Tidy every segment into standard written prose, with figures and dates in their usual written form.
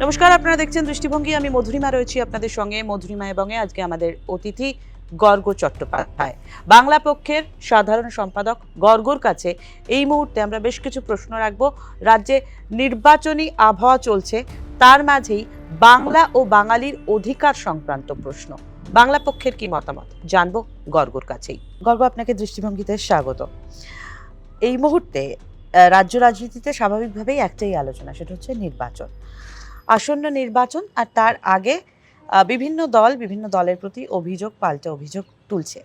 নমস্কার, আপনারা দেখছেন দৃষ্টিভঙ্গি। আমি মধুরিমা রয়েছি আপনাদের সঙ্গে। মধুরিমা এবং আজকে আমাদের অতিথি গর্গ চট্টোপাধ্যায়, বাংলা পক্ষের সাধারণ সম্পাদক। গর্গর কাছে এই মুহূর্তে আমরা বেশ কিছু প্রশ্ন রাখবো। রাজ্যে নির্বাচনী আবহাওয়া চলছে, তার মাঝেই বাংলা ও বাঙালির অধিকার সংক্রান্ত প্রশ্ন। বাংলা পক্ষের কি মতামত জানবো গর্গর কাছেই। গর্গ, আপনাকে দৃষ্টিভঙ্গিতে স্বাগত। এই মুহূর্তে রাজ্য রাজনীতিতে স্বাভাবিকভাবেই একটাই আলোচনা, সেটা হচ্ছে নির্বাচন, আসন্ন নির্বাচন। আর তার আগে বিভিন্ন দলের প্রতি অভিযোগ পাল্টে অভিযোগ তুলছে।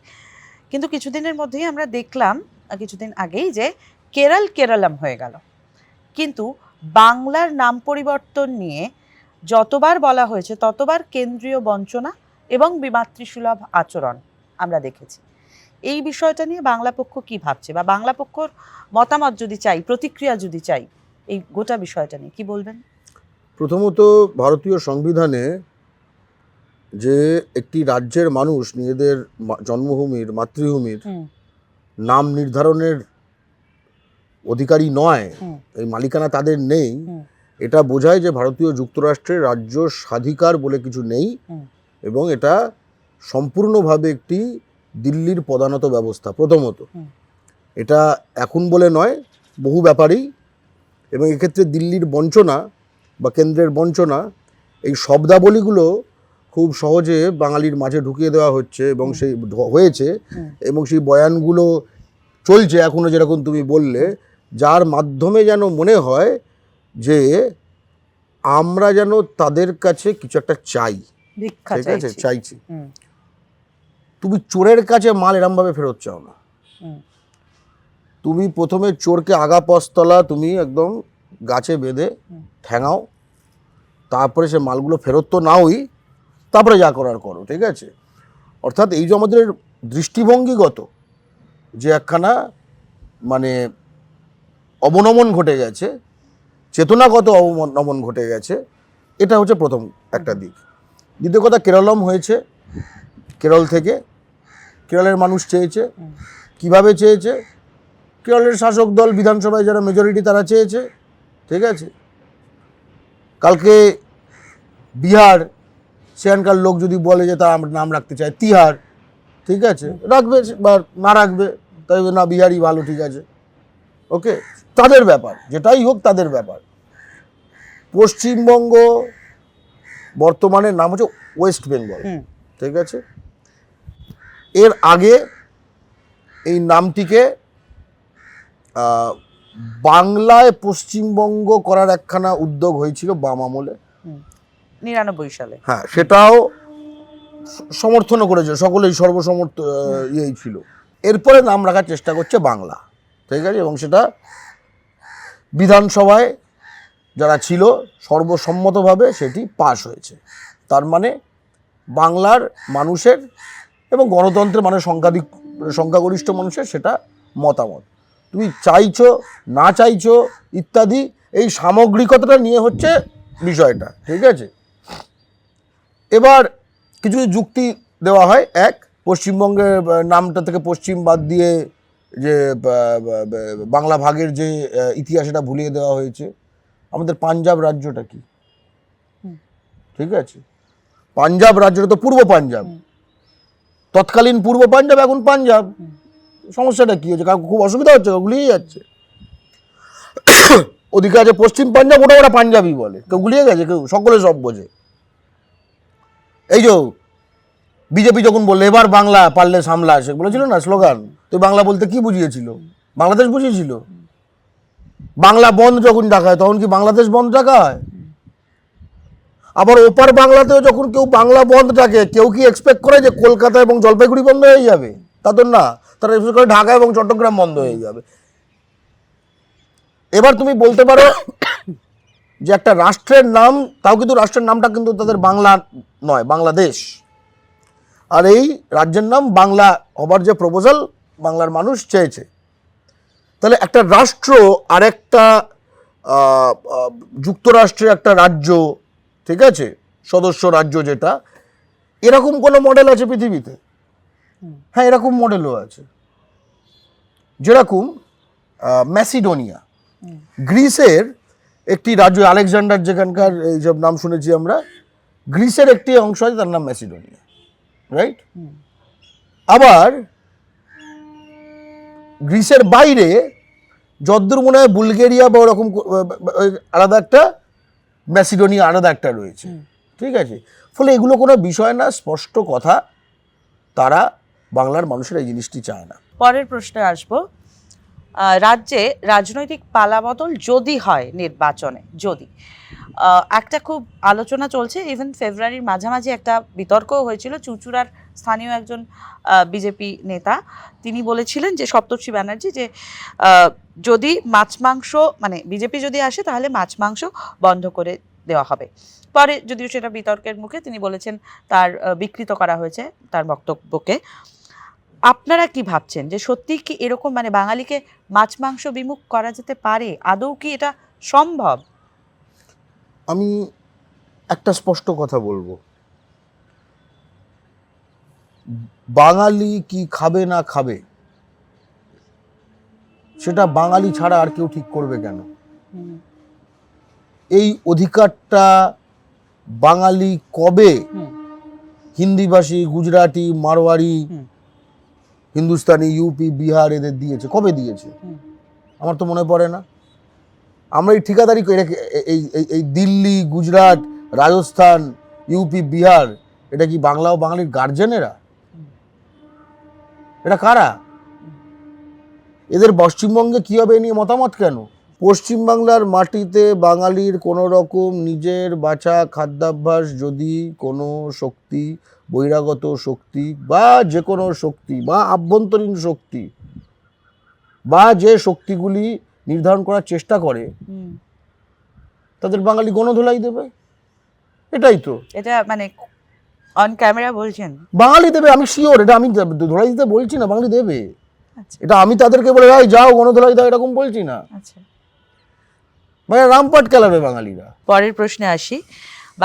কিন্তু কিছুদিনের মধ্যেই আমরা দেখলাম, কিছুদিন আগেই, যে কেরলম হয়ে গেল। কিন্তু বাংলার নাম পরিবর্তন নিয়ে যতবার বলা হয়েছে ততবার কেন্দ্রীয় বঞ্চনা এবং বিমাতৃসুলভ আচরণ আমরা দেখেছি। এই বিষয়টা নিয়ে বাংলা পক্ষ কি ভাবছে, বা বাংলা পক্ষর মতামত যদি চাই, প্রতিক্রিয়া যদি চাই, এই গোটা বিষয়টা নিয়ে কি বলবেন? প্রথমত, ভারতীয় সংবিধানে যে একটি রাজ্যের মানুষ নিজেদের জন্মভূমির, মাতৃভূমির নাম নির্ধারণের অধিকারী নয়, এই মালিকানা তাদের নেই, এটা বোঝায় যে ভারতীয় যুক্তরাষ্ট্রের রাজ্য স্বাধিকার বলে কিছু নেই, এবং এটা সম্পূর্ণভাবে একটি দিল্লির পদানত ব্যবস্থা। প্রথমত, এটা এখন বলে নয়, বহু ব্যাপারেই, এবং এক্ষেত্রে দিল্লির বঞ্চনা বা কেন্দ্রের বঞ্চনা, এই শব্দাবলীগুলো খুব সহজে বাঙালির মাঝে ঢুকিয়ে দেওয়া হচ্ছে এবং সেই হয়েছে, এবং সেই বয়ানগুলো চলছে এখনও, যেরকম তুমি বললে, যার মাধ্যমে যেন মনে হয় যে আমরা যেন তাদের কাছে কিছু একটা চাই, ঠিক আছে, চাইছি। তুমি চোরের কাছে মাল এরমভাবে ফেরত চাও না। তুমি প্রথমে চোরকে আগা পস্তলা তুমি একদম গাছে বেঁধে ঠ্যাঙাও, তারপরে সে মালগুলো ফেরত তো নাওই, তারপরে যা করার করো, ঠিক আছে। অর্থাৎ এই যে আমাদের দৃষ্টিভঙ্গিগত যে একখানা মানে অবনমন ঘটে গেছে, চেতনাগত অবনমন ঘটে গেছে, এটা হচ্ছে প্রথম একটা দিক। দ্বিতীয় কথা, কেরলম হয়েছে, কেরল থেকে কেরলের মানুষ চেয়েছে। কিভাবে চেয়েছে? কেরলের শাসক দল, বিধানসভায় যারা মেজরিটি, তারা চেয়েছে, ঠিক আছে। কালকে বিহার, সেখানকার লোক যদি বলে যে তারা নাম রাখতে চায় তিহার, ঠিক আছে, রাখবে, বা না রাখবে, তাই না, বিহারই ভালো, ঠিক আছে, ওকে, তাদের ব্যাপার, যেটাই হোক তাদের ব্যাপার। পশ্চিমবঙ্গ বর্তমানে নাম হচ্ছে ওয়েস্ট বেঙ্গল, ঠিক আছে। এর আগে এই নামটিকে বাংলায় পশ্চিমবঙ্গ করার একখানা উদ্যোগ হয়েছিল বাম আমলে, 99 সালে। হ্যাঁ, সেটাও সমর্থনও করেছে সকলেই, সর্বসমর্থ ইয়েই ছিল। এরপরে নাম রাখার চেষ্টা করছে বাংলা, ঠিক আছে, এবং সেটা বিধানসভায় যারা ছিল সর্বসম্মতভাবে সেটি পাশ হয়েছে। তার মানে বাংলার মানুষের এবং গণতন্ত্রের, মানে সংখ্যাগরিষ্ঠ মানুষের সেটা মতামত। তুমি চাইছো না চাইছো ইত্যাদি, এই সামগ্রিকতাটা নিয়ে হচ্ছে বিষয়টা, ঠিক আছে। এবার কিছু যুক্তি দেওয়া হয়। এক, পশ্চিমবঙ্গের নামটা থেকে পশ্চিম বাদ দিয়ে যে বাংলা ভাগের যে ইতিহাস, এটা ভুলিয়ে দেওয়া হয়েছে। আমাদের পাঞ্জাব রাজ্যটা কি, ঠিক আছে, পাঞ্জাব রাজ্যটা তো পূর্ব পাঞ্জাব, তৎকালীন পূর্ব পাঞ্জাব, এখন পাঞ্জাব। সমস্যাটা কি হচ্ছে? কারণ খুব অসুবিধা হচ্ছে, গুলিয়ে যাচ্ছে। ওদিকে আছে পশ্চিম পাঞ্জাব, ওরা পাঞ্জাবি বলে, কেউ গুলিয়ে গেছে, কেউ, সকলে সব বোঝে। এই যে বিজেপি যখন বললে এবার বাংলা পারলে সামলা, সে বলেছিল না স্লোগান, তো বাংলা বলতে কি বুঝিয়েছিল? বাংলাদেশ বুঝিয়েছিল। বাংলা বন্ধ যখন ডাকা হয় তখন কি বাংলাদেশ বন্ধ ডাকা হয়? আবার ওপার বাংলাতেও যখন কেউ বাংলা বন্ধ ডাকে, কেউ কি এক্সপেক্ট করে যে কলকাতা এবং জলপাইগুড়ি বন্ধ হয়ে যাবে? তা তো না, তারা এক্সপেক্ট করে ঢাকা এবং চট্টগ্রাম বন্ধ হয়ে যাবে। এবার তুমি বলতে পারো যে একটা রাষ্ট্রের নাম, তাও কিন্তু রাষ্ট্রের নামটা কিন্তু তাদের বাংলা নয়, বাংলাদেশ। আর এই রাজ্যের নাম বাংলা হবার যে প্রপোজাল বাংলার মানুষ চেয়েছে, তাহলে একটা রাষ্ট্র আর একটা যুক্তরাষ্ট্রের একটা রাজ্য, ঠিক আছে, সদস্য রাজ্য যেটা, এরকম কোনো মডেল আছে পৃথিবীতে? হ্যাঁ, এরকম মডেলও আছে। যেরকম ম্যাসিডোনিয়া, গ্রিসের একটি রাজ্য আলেকজান্ডার, যেখানকার এইসব নাম শুনেছি আমরা, গ্রিসের একটি অংশ আছে তার নাম ম্যাসিডোনিয়া, রাইট? আবার গ্রিসের বাইরে যদ্দূর মনে হয় বুলগেরিয়া বা ওরকম আলাদা একটা, ম্যাসিডোনিয়া আলাদা একটা রয়েছে, ঠিক আছে? ফলে এগুলো কোনো বিষয় না, স্পষ্ট কথা, তারা বাংলার মানুষের এই জিনিসটি চায় না। পরের প্রশ্নে আসবো। রাজ্যে রাজনৈতিক পালাবদল যদি হয় নির্বাচনে, যদি একটা খুব আলোচনা চলছে, ইভেন ফেব্রুয়ারির মাঝামাঝি একটা বিতর্কও হয়েছিল। চুঁচুড়ার স্থানীয় একজন বিজেপি নেতা তিনি বলেছিলেন যে সপ্তর্ষি ব্যানার্জি, যে যদি মাছ মাংস, মানে বিজেপি যদি আসে তাহলে মাছ মাংস বন্ধ করে দেওয়া হবে। পরে যদিও সেটা বিতর্কের মুখে তিনি বলেছেন, তার বিকৃত করা হয়েছে তার বক্তব্যকে। আপনারা কি ভাবছেন যে সত্যি কি এরকম, মানে বাঙালিকে মাছ মাংস বিমুখ করা যেতে পারে? আদৌ কি এটা সম্ভব? আমি একটা স্পষ্ট কথা বলবো, বাঙালি কি খাবে না খাবে সেটা বাঙালি ছাড়া আর কেউ ঠিক করবে কেন? এই অধিকারটা বাঙালি কবে হিন্দিভাষী, গুজরাটি, মারওয়ারি, হিন্দুস্তানি, ইউপি, বিহার এদের দিয়েছে? কবে দিয়েছে? আমার তো মনে পড়ে না। আমরা এই ঠিকাদারি এই দিল্লি, গুজরাট, রাজস্থান, ইউপি, বিহার, এটা কি বাংলা ও বাঙালির গার্জেনেরা? এটা কারা? এদের পশ্চিমবঙ্গে কী হবে এ নিয়ে মতামত কেন? পশ্চিমবাংলার মাটিতে বাঙালির কোনো রকম নিজের বাঁচা খাদ্যাভ্যাস যদি কোনো শক্তি, বহিরাগত শক্তি বা যে কোনো শক্তি বা আভ্যন্তরীণ শক্তি বা যে শক্তিগুলি নির্ধারণ করার চেষ্টা করে, তাদের বাঙালি গণধোলাই দেবে, এটাই তো। এটা মানে অন ক্যামেরা বলছেন বাঙালি দেবে, আমি শিওর। এটা আমি ধোলাই দিতে বলছি না, বাঙালি দেবে। এটা আমি তাদেরকে বলে ভাই যাও গণধোলাই দাও এরকম বলছি না। আচ্ছা, মানে রামপাট খেলাবে বাঙালিরা। পরের প্রশ্নে আসি।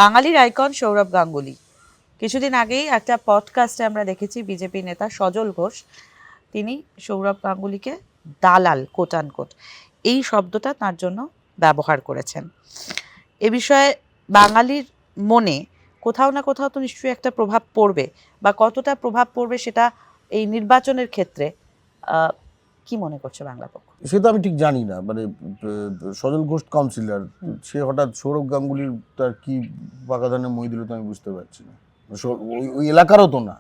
বাঙালির আইকন সৌরভ গাঙ্গুলি, কিছুদিন আগেই একটা পডকাস্টে আমরা দেখেছি বিজেপি নেতা সজল ঘোষ তিনি সৌরভ গাঙ্গুলিকে দালাল, কোট আনকোট, এই শব্দটা তার জন্য ব্যবহার করেছেন। এ বিষয়ে বাঙালির মনে কোথাও না কোথাও তো নিশ্চয়ই একটা প্রভাব পড়বে, বা কতটা প্রভাব পড়বে সেটা এই নির্বাচনের ক্ষেত্রে কি মনে করছে বাংলা পক্ষ? সে তো আমি ঠিক জানি না। মানে সজল ঘোষ কাউন্সিলর, সে হঠাৎ সৌরভ গাঙ্গুলির তার কি বাগাদানে মই দিল তো আমি বুঝতে পারছি না। ওই এলাকারও তো না।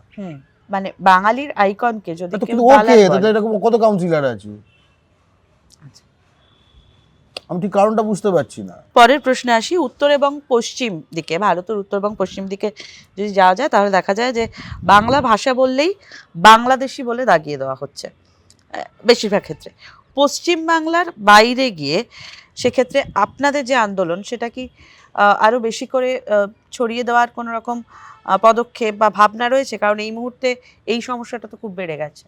মানে বাঙালির আইকনকে যদি কেউ ওকে, তাহলে এরকম কত কাউন্সিলর আছে, আমি ঠিক কারণটা বুঝতে পারছি না। পরের প্রশ্নে আসি। উত্তর এবং পশ্চিম দিকে, ভারতের উত্তর এবং পশ্চিম দিকে যদি যাওয়া যায় তাহলে দেখা যায় যে বাংলা ভাষা বললেই বাংলাদেশি বলে দাগিয়ে দেওয়া হচ্ছে বেশিরভাগ ক্ষেত্রে। পশ্চিম বাংলার বাইরে গিয়ে সেক্ষেত্রে আপনাদের যে আন্দোলন সেটা কি আরও বেশি করে ছড়িয়ে দেওয়ার কোনো রকম পদক্ষেপ বা ভাবনা রয়েছে? কারণ এই মুহূর্তে এই সমস্যাটা তো খুব বেড়ে গেছে।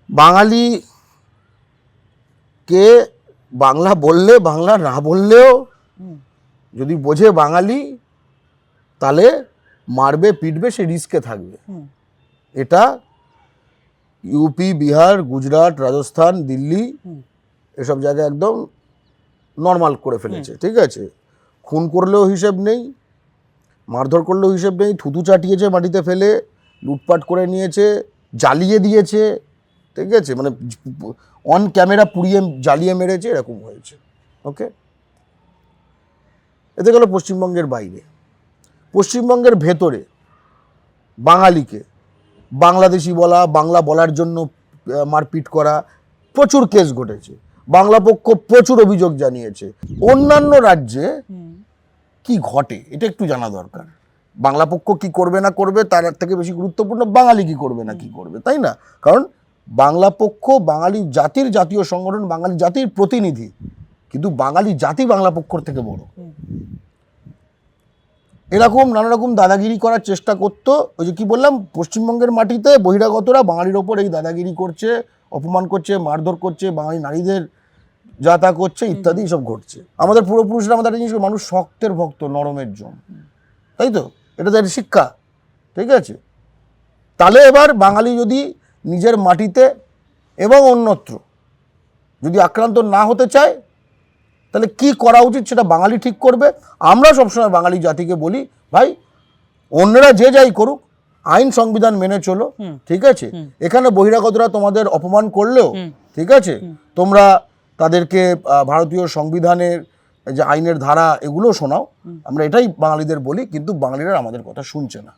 বাঙালি কে বাংলা বললে, বাংলা না বললেও যদি বোঝে বাঙালি, তাহলে মারবে পিটবে, সে রিস্কে থাকবে। এটা ইউপি, বিহার, গুজরাট, রাজস্থান, দিল্লি এসব জায়গায় একদম নর্মাল করে ফেলেছে, ঠিক আছে? খুন করলেও হিসেব নেই, মারধর করলেও হিসেব নেই, থুতু চাটিয়েছে মাটিতে ফেলে, লুটপাট করে নিয়েছে, জ্বালিয়ে দিয়েছে, ঠিক আছে? মানে অন ক্যামেরা পুড়িয়ে জ্বালিয়ে মেরেছে, এরকম হয়েছে। ওকে, এতে গেল পশ্চিমবঙ্গের বাইরে। পশ্চিমবঙ্গের ভেতরে বাঙালিকে বাংলাদেশি বলা, বাংলা বলার জন্য মারপিট করা, প্রচুর কেস ঘটেছে। বাংলা পক্ষ প্রচুর অভিযোগ জানিয়েছে। অন্যান্য রাজ্যে কি ঘটে এটা একটু জানা দরকার। বাংলা পক্ষ কি করবে না করবে তার থেকে বেশি গুরুত্বপূর্ণ বাঙালি কি করবে না কি করবে, তাই না? কারণ বাংলা পক্ষ বাঙালি জাতির জাতীয় সংগঠন, বাঙালি জাতির প্রতিনিধি, কিন্তু বাঙালি জাতি বাংলা পক্ষর থেকে বড়। এরকম নানা রকম দাদাগিরি করার চেষ্টা করতো। ওই যে কি বললাম, পশ্চিমবঙ্গের মাটিতে বহিরাগতরা বাঙালির ওপর এই দাদাগিরি করছে, অপমান করছে, মারধর করছে, বাঙালি নারীদের যা তা করছে ইত্যাদি সব ঘটছে। আমাদের পূর্বপুরুষরা আমাদের জিনিস, মানুষ শক্তের ভক্ত, নরমের জম, তাই তো? এটা তো শিক্ষা, ঠিক আছে? তাহলে এবার বাঙালি যদি নিজের মাটিতে এবং অন্যত্র যদি আক্রান্ত না হতে চায়, তাহলে কি করা উচিত সেটা বাঙালি ঠিক করবে। আমরা সবসময় বাঙালি জাতিকে বলি, ভাই অন্যরা যে যাই করুক, আইন সংবিধান মেনে চলো, ঠিক আছে? এখানে বহিরাগতরা তোমাদের অপমান করলেও, ঠিক আছে, তোমরা তাদেরকে ভারতীয় সংবিধানের যে আইনের ধারা এগুলো শোনাও। আমরা এটাই বাঙালিদের বলি, কিন্তু বাঙালিরা আমাদের কথা শুনছে না।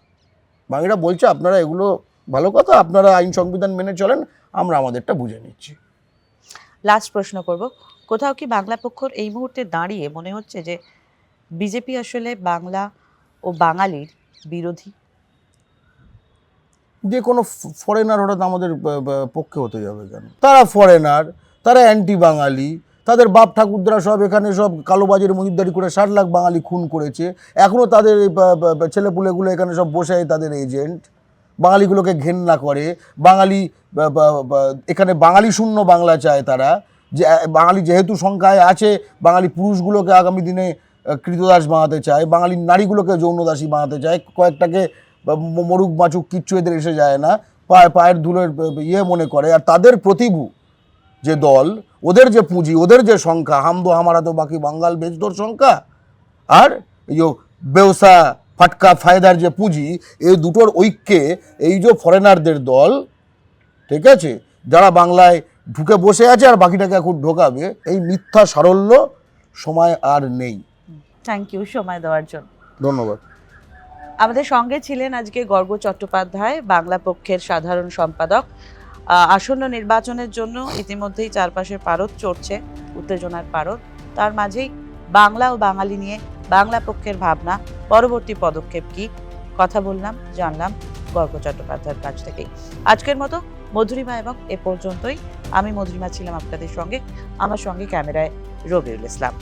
বাঙালিরা বলছে আপনারা এগুলো ভালো কথা, আপনারা আইন সংবিধান মেনে চলেন, আমরা আমাদেরটা বুঝে নিচ্ছি। লাস্ট প্রশ্ন করব, কোথাও কি বাংলা পক্ষর এই মুহূর্তে দাঁড়িয়ে মনে হচ্ছে যে বিজেপি আসলে বাংলা ও বাঙালির বিরোধী? যে কোনো ফরেনার হঠাৎ আমাদের পক্ষে হতে যাবে কেন? তারা ফরেনার, তারা অ্যান্টি বাঙালি, তাদের বাপ ঠাকুরদারা সব এখানে সব কালোবাজারি মজুদদারি করে 60 লাখ বাঙালি খুন করেছে, এখনও তাদের ছেলেপুলেগুলো এখানে সব বসে তাদের এজেন্ট, বাঙালিগুলোকে ঘেন্না করে, বাঙালি এখানে বাঙালি শূন্য বাংলা চায় তারা, যে বাঙালি যেহেতু সংখ্যায় আছে, বাঙালি পুরুষগুলোকে আগামী দিনে কৃতদাস বানাতে চায়, বাঙালি নারীগুলোকে যৌনদাসী বানাতে চায়, কয়েকটাকে মরুক বাঁচুক কিচ্ছু এদের এসে যায় না, পায়ের ধুলোর মনে করে। আর তাদের প্রতিভু যে দল, ওদের যে পুঁজি, ওদের যে সংখ্যা, হামদো হামারা তো বাকি বাঙ্গাল বেজদোর সংখ্যা, আর এই যে ব্যবসা ফাটকা ফায়দার যে পুঁজি, এই দুটোর ঐক্যে এই যে ফরেনারদের দল, ঠিক আছে, যারা বাংলায় ঢুকে বসে আছে আর বাকিটাকে এখন ঢোকাবে, এই মিথ্যা সারল্য সময় আর নেই। থ্যাংক ইউ সময় দেওয়ার জন্য। ধন্যবাদ। আমাদের সঙ্গে ছিলেন আজকে গর্গ চট্টোপাধ্যায়, বাংলা পক্ষের সাধারণ সম্পাদক। আসন্ন নির্বাচনের জন্য ইতিমধ্যেই চারপাশের পারদ চড়ছে, উত্তেজনার পারদ। তার মাঝেই বাংলা ও বাঙালি নিয়ে বাংলা পক্ষের ভাবনা, পরবর্তী পদক্ষেপ কি, কথা বললাম, জানলাম গর্গ চট্টোপাধ্যায়ের কাছ থেকেই। আজকের মতো মধুরিমা এবং এ পর্যন্তই। আমি মধুরিমা ছিলাম আপনাদের সঙ্গে, আমার সঙ্গে ক্যামেরায় রবিউল ইসলাম।